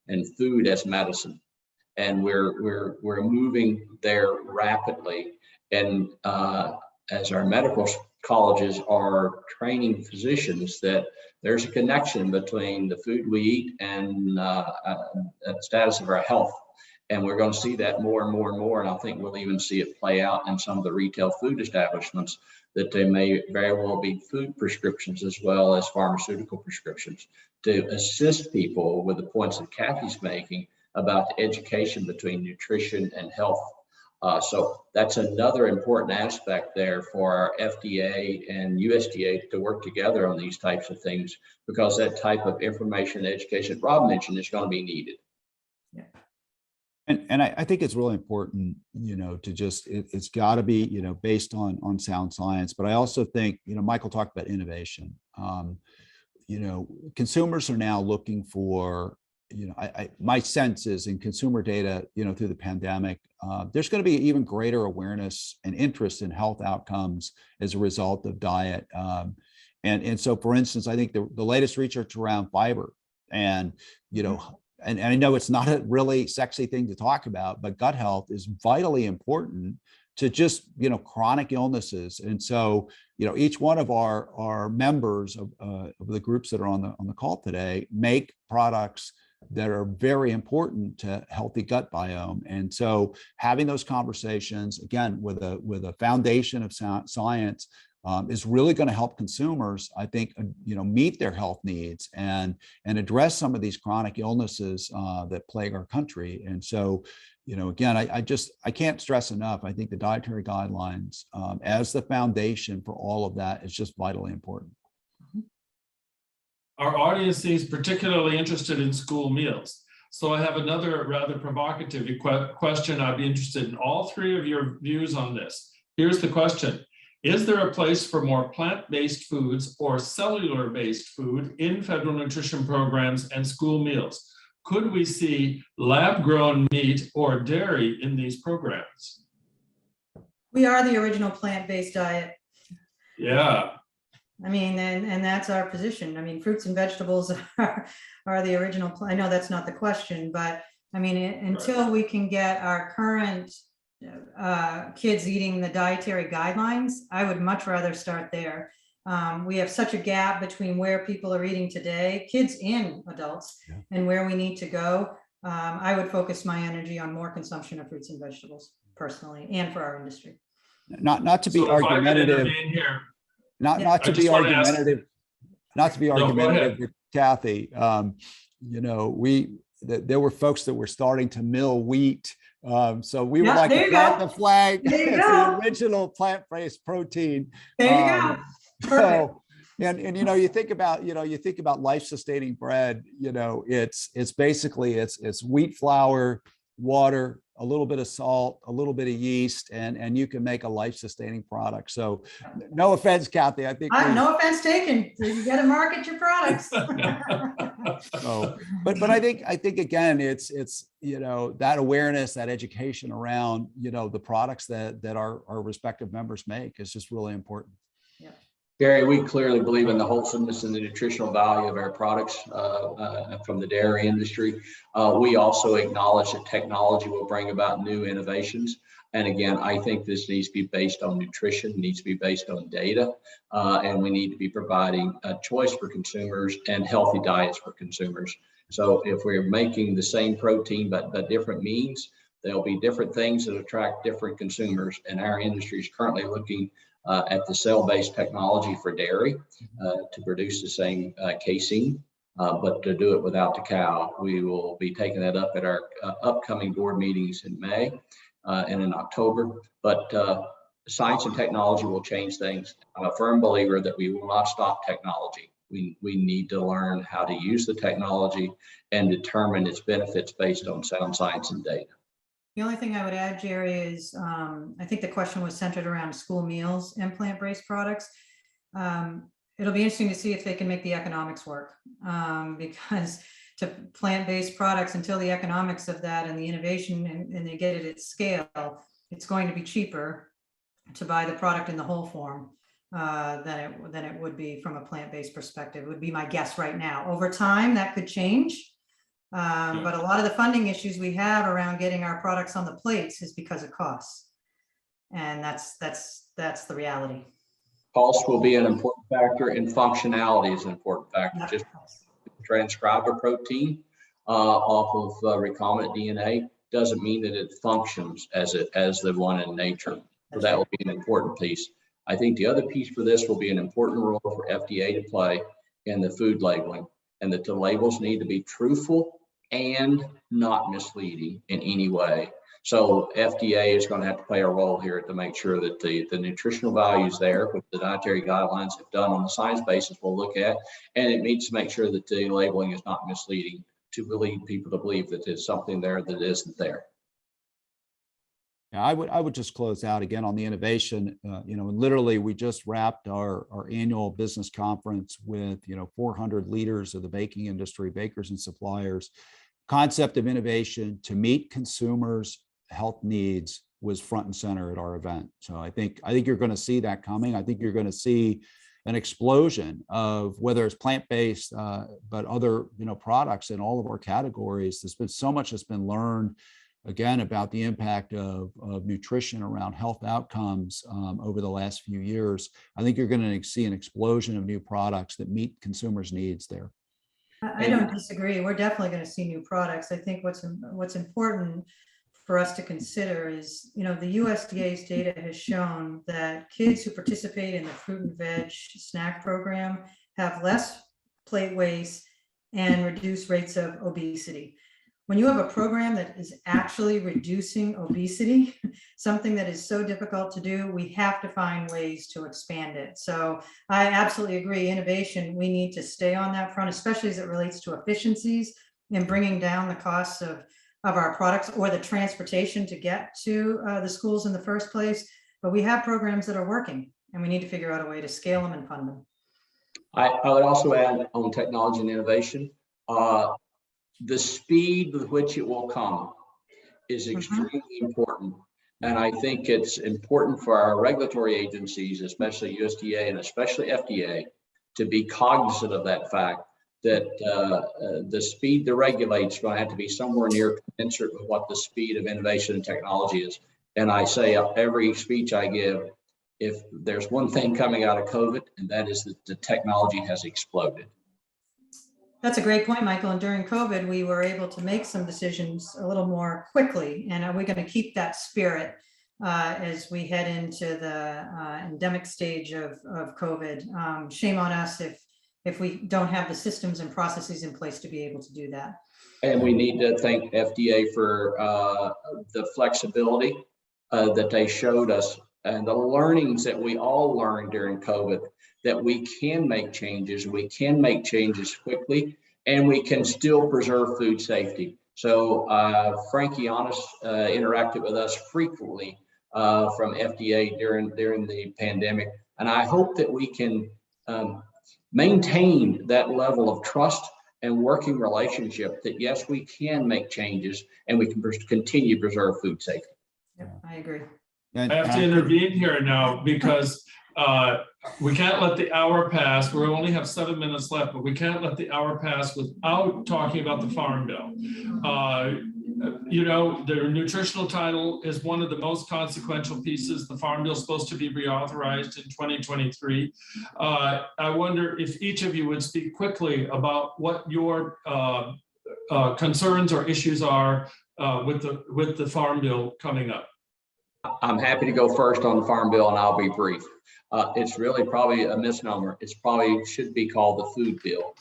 and food as medicine. And we're moving there rapidly. And as our medical colleges are training physicians, that there's a connection between the food we eat and the status of our health. And we're going to see that more and more and more. And I think we'll even see it play out in some of the retail food establishments, that they may very well be food prescriptions as well as pharmaceutical prescriptions, to assist people with the points that Cathy's making about the education between nutrition and health. So that's another important aspect there for our FDA and USDA to work together on these types of things, because that type of information and education Rob mentioned is going to be needed. Yeah. And I think it's really important, to just, it's got to be, based on sound science. But I also think, Michael talked about innovation. Consumers are now looking for my sense is in consumer data, through the pandemic, there's going to be even greater awareness and interest in health outcomes as a result of diet. And so, for instance, I think the latest research around fiber and, and I know it's not a really sexy thing to talk about, but gut health is vitally important to just, chronic illnesses. And so, each one of our members of the groups that are on the call today make products that are very important to healthy gut biome. And so having those conversations, again, with a foundation of science, is really going to help consumers, I think, meet their health needs and address some of these chronic illnesses that plague our country. And so, again, I can't stress enough. I think the dietary guidelines as the foundation for all of that is just vitally important. Our audience seems particularly interested in school meals. So I have another rather provocative question. I'd be interested in all three of your views on this. Here's the question. Is there a place for more plant-based foods or cellular-based food in federal nutrition programs and school meals? Could we see lab-grown meat or dairy in these programs? We are the original plant-based diet. Yeah. I mean, and that's our position. I mean, fruits and vegetables are the original. I know that's not the question, but I mean, until we can get our current kids eating the dietary guidelines, I would much rather start there. We have such a gap between where people are eating today, kids and adults, and where we need to go. I would focus my energy on more consumption of fruits and vegetables personally, and for our industry. Not to be argumentative. Not to be argumentative with Cathy. There were folks that were starting to mill wheat. So we would like to plant the flag as the original plant-based protein. There you go. Perfect. So, and you think about life-sustaining bread, it's basically it's wheat flour, water, a little bit of salt, a little bit of yeast, and you can make a life-sustaining product. So no offense, Cathy. I think no offense taken. You got to market your products. So, but I think again, it's that awareness, that education around the products that our respective members make is just really important. Yeah. Gary, we clearly believe in the wholesomeness and the nutritional value of our products from the dairy industry. We also acknowledge that technology will bring about new innovations. And again, I think this needs to be based on nutrition, needs to be based on data, and we need to be providing a choice for consumers and healthy diets for consumers. So if we're making the same protein but different means, there'll be different things that attract different consumers. And our industry is currently looking at the cell-based technology for dairy to produce the same casein, but to do it without the cow. We will be taking that up at our upcoming board meetings in May and in October. But science and technology will change things. I'm a firm believer that we will not stop technology. We need to learn how to use the technology and determine its benefits based on sound science and data. The only thing I would add, Jerry, is I think the question was centered around school meals and plant-based products. It'll be interesting to see if they can make the economics work, because to plant-based products, until the economics of that and the innovation and they get it at scale, it's going to be cheaper to buy the product in the whole form than it would be from a plant-based perspective. It would be my guess right now. Over time, that could change. But a lot of the funding issues we have around getting our products on the plates is because of costs. And that's the reality. Cost will be an important factor, and functionality is an important factor. Just transcribe a protein off of recombinant DNA doesn't mean that it functions as the one in nature. So that will be an important piece. I think the other piece for this will be an important role for FDA to play in the food labeling, and that the labels need to be truthful and not misleading in any way. So FDA is going to have to play a role here to make sure that the nutritional values there, which the dietary guidelines have done on the science basis, we'll look at, and it needs to make sure that the labeling is not misleading to lead people to believe that there's something there that isn't there. Yeah, I would just close out again on the innovation. Literally, we just wrapped our annual business conference with 400 leaders of the baking industry, bakers and suppliers. Concept of innovation to meet consumers' health needs was front and center at our event. So I think you're going to see that coming. I think you're going to see an explosion of whether it's plant-based, but other products in all of our categories. There's been so much that's been learned again about the impact of nutrition around health outcomes over the last few years. I think you're going to see an explosion of new products that meet consumers' needs there. I don't disagree. We're definitely going to see new products. I think what's important for us to consider is, the USDA's data has shown that kids who participate in the fruit and veg snack program have less plate waste and reduced rates of obesity. When you have a program that is actually reducing obesity, something that is so difficult to do, we have to find ways to expand it. So I absolutely agree. Innovation, we need to stay on that front, especially as it relates to efficiencies and bringing down the costs of our products or the transportation to get to the schools in the first place. But we have programs that are working, and we need to figure out a way to scale them and fund them. I would also add on technology and innovation, the speed with which it will come is extremely important. And I think it's important for our regulatory agencies, especially USDA and especially FDA, to be cognizant of that fact that the speed to regulate is going to have to be somewhere near commensurate with what the speed of innovation and technology is. And I say every speech I give, if there's one thing coming out of COVID, and that is that the technology has exploded. That's a great point, Michael. And during COVID, we were able to make some decisions a little more quickly. And are we going to keep that spirit as we head into the endemic stage of COVID? Shame on us if we don't have the systems and processes in place to be able to do that. And we need to thank FDA for the flexibility that they showed us and the learnings that we all learned during COVID, that we can make changes, quickly, and we can still preserve food safety. So Frankie Honest interacted with us frequently from FDA during the pandemic. And I hope that we can maintain that level of trust and working relationship that yes, we can make changes and we can continue to preserve food safety. Yep, I agree. I have to intervene here now because we can't let the hour pass. We only have 7 minutes left, but we can't let the hour pass without talking about the Farm Bill. The nutritional title is one of the most consequential pieces. The Farm Bill is supposed to be reauthorized in 2023. I wonder if each of you would speak quickly about what your concerns or issues are with the Farm Bill coming up. I'm happy to go first on the Farm Bill, and I'll be brief. It's really probably a misnomer. It's probably should be called the Food Bill,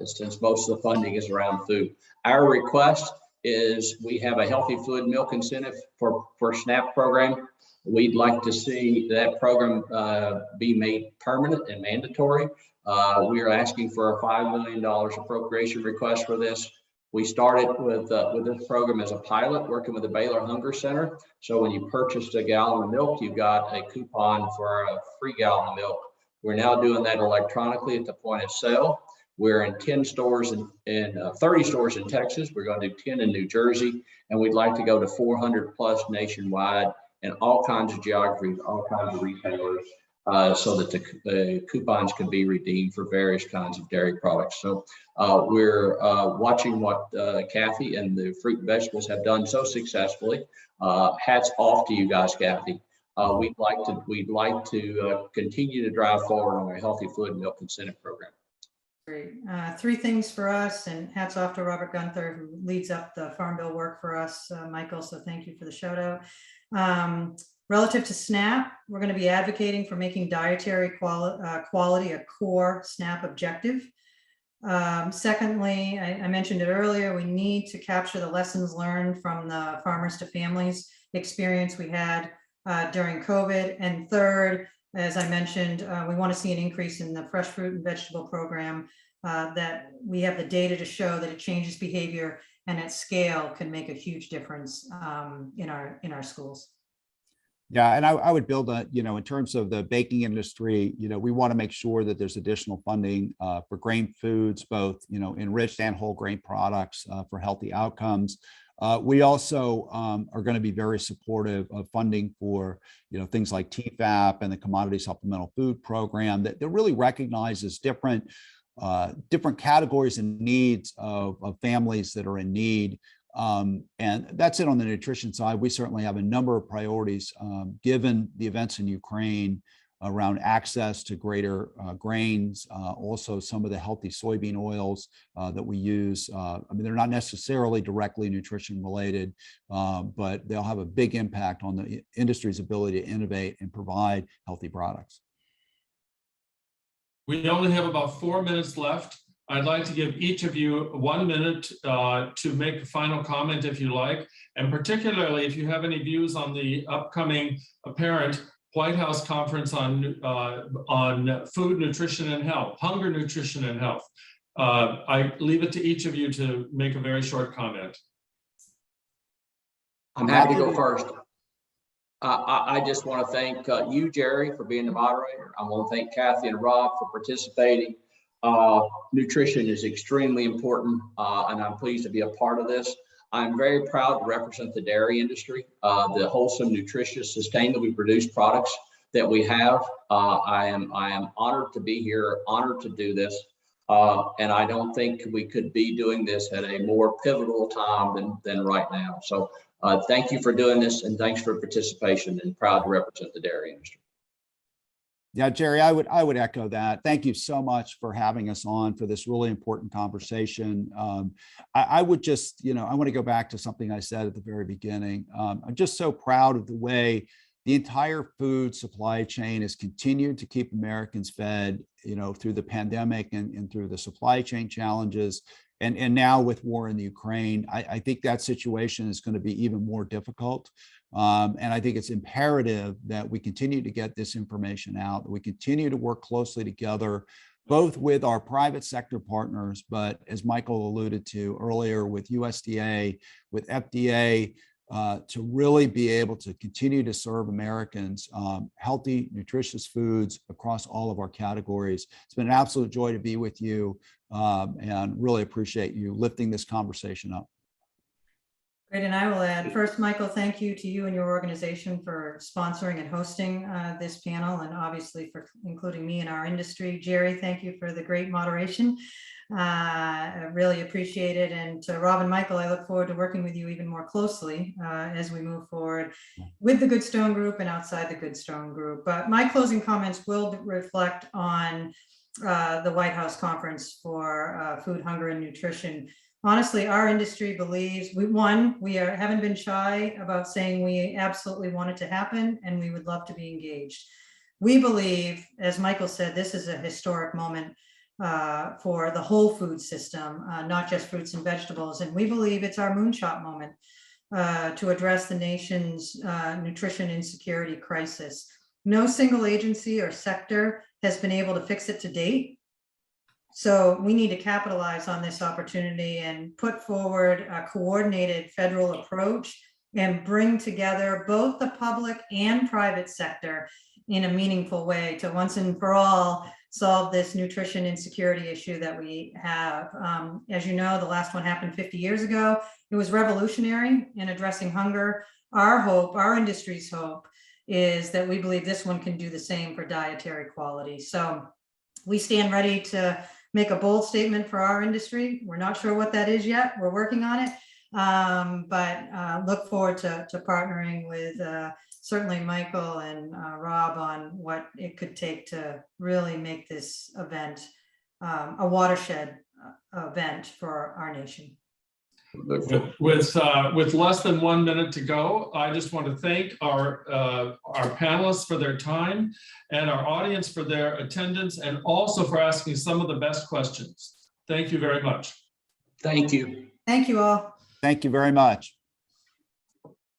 since most of the funding is around food. Our request is we have a healthy fluid milk incentive for SNAP program. We'd like to see that program be made permanent and mandatory. We are asking for a $5 million appropriation request for this. We started with this program as a pilot, working with the Baylor Hunger Center. So when you purchased a gallon of milk, you got a coupon for a free gallon of milk. We're now doing that electronically at the point of sale. We're in 10 stores and 30 stores in Texas. We're going to do 10 in New Jersey, and we'd like to go to 400 plus nationwide in all kinds of geographies, all kinds of retailers, so that the coupons can be redeemed for various kinds of dairy products. So we're watching what Cathy and the fruit and vegetables have done so successfully. Hats off to you guys, Cathy. We'd like to continue to drive forward on our healthy fluid milk incentive program. Great. 3 things for us, and hats off to Robert Gunther, who leads up the Farm Bill work for us, Michael. So thank you for the shout out. Relative to SNAP, we're going to be advocating for making dietary quality a core SNAP objective. Secondly, I mentioned it earlier, we need to capture the lessons learned from the Farmers to Families experience we had during COVID. And third, as I mentioned, we want to see an increase in the fresh fruit and vegetable program, that we have the data to show that it changes behavior and at scale can make a huge difference in our schools. Yeah, and I would build on, in terms of the baking industry, we want to make sure that there's additional funding for grain foods, both, enriched and whole grain products for healthy outcomes. We also are going to be very supportive of funding for, things like TFAP and the Commodity Supplemental Food Program that really recognizes different categories and needs of families that are in need. And that's it on the nutrition side. We certainly have a number of priorities given the events in Ukraine around access to greater grains, also some of the healthy soybean oils that we use. They're not necessarily directly nutrition related, but they'll have a big impact on the industry's ability to innovate and provide healthy products. We only have about 4 minutes left. I'd like to give each of you 1 minute to make a final comment if you like, and particularly if you have any views on the upcoming apparent White House conference on food, nutrition, and health, hunger, nutrition, and health. I leave it to each of you to make a very short comment. I'm happy to go first. I just want to thank you, Jerry, for being the moderator. I want to thank Cathy and Robb for participating. Nutrition is extremely important, and I'm pleased to be a part of this. I'm very proud to represent the dairy industry, the wholesome, nutritious, sustainably produced products that we have. I am honored to be here, honored to do this, and I don't think we could be doing this at a more pivotal time than right now. So thank you for doing this, and thanks for participation, and proud to represent the dairy industry. Yeah, Jerry, I would echo that. Thank you so much for having us on for this really important conversation. I would just, I want to go back to something I said at the very beginning. I'm just so proud of the way the entire food supply chain has continued to keep Americans fed, through the pandemic and through the supply chain challenges. And now with war in the Ukraine, I think that situation is going to be even more difficult. And I think it's imperative that we continue to get this information out, that we continue to work closely together, both with our private sector partners, but as Michael alluded to earlier, with USDA, with FDA, to really be able to continue to serve Americans healthy, nutritious foods across all of our categories. It's been an absolute joy to be with you, and really appreciate you lifting this conversation up. Great, and I will add, first, Michael, thank you to you and your organization for sponsoring and hosting this panel, and obviously for including me in our industry. Jerry, thank you for the great moderation. I really appreciate it. And to Robb and Michael, I look forward to working with you even more closely as we move forward with the Goodstone Group and outside the Goodstone Group. But my closing comments will reflect on the White House Conference for Food, Hunger, and Nutrition. Honestly, our industry believes, we haven't been shy about saying we absolutely want it to happen and we would love to be engaged. We believe, as Michael said, this is a historic moment for the whole food system, not just fruits and vegetables. And we believe it's our moonshot moment to address the nation's nutrition insecurity crisis. No single agency or sector has been able to fix it to date. So we need to capitalize on this opportunity and put forward a coordinated federal approach and bring together both the public and private sector in a meaningful way to once and for all solve this nutrition insecurity issue that we have. As you know, the last one happened 50 years ago. It was revolutionary in addressing hunger. Our hope, our industry's hope, is that we believe this one can do the same for dietary quality. So we stand ready to make a bold statement for our industry. We're not sure what that is yet. We're working on it, but look forward to partnering with certainly Michael and Robb on what it could take to really make this event a watershed event for our nation. With less than 1 minute to go, I just want to thank our panelists for their time and our audience for their attendance, and also for asking some of the best questions. Thank you very much. Thank you. Thank you all. Thank you very much.